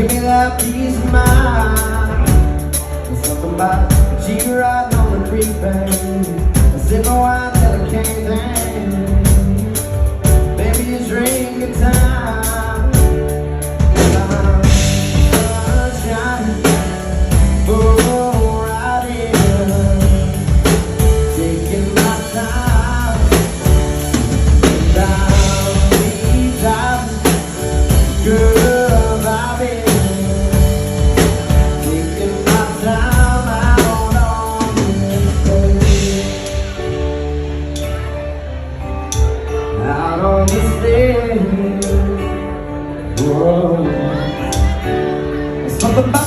give me that peace of mind. There's something about G riding on the creek bank, I sip my wine till I can't think. Baby, it's drinking time. Sunshine, oh, right here, taking my time. Down these eyes, girl, I've been taking my time out on this day. Out on this day. Whoa. Something about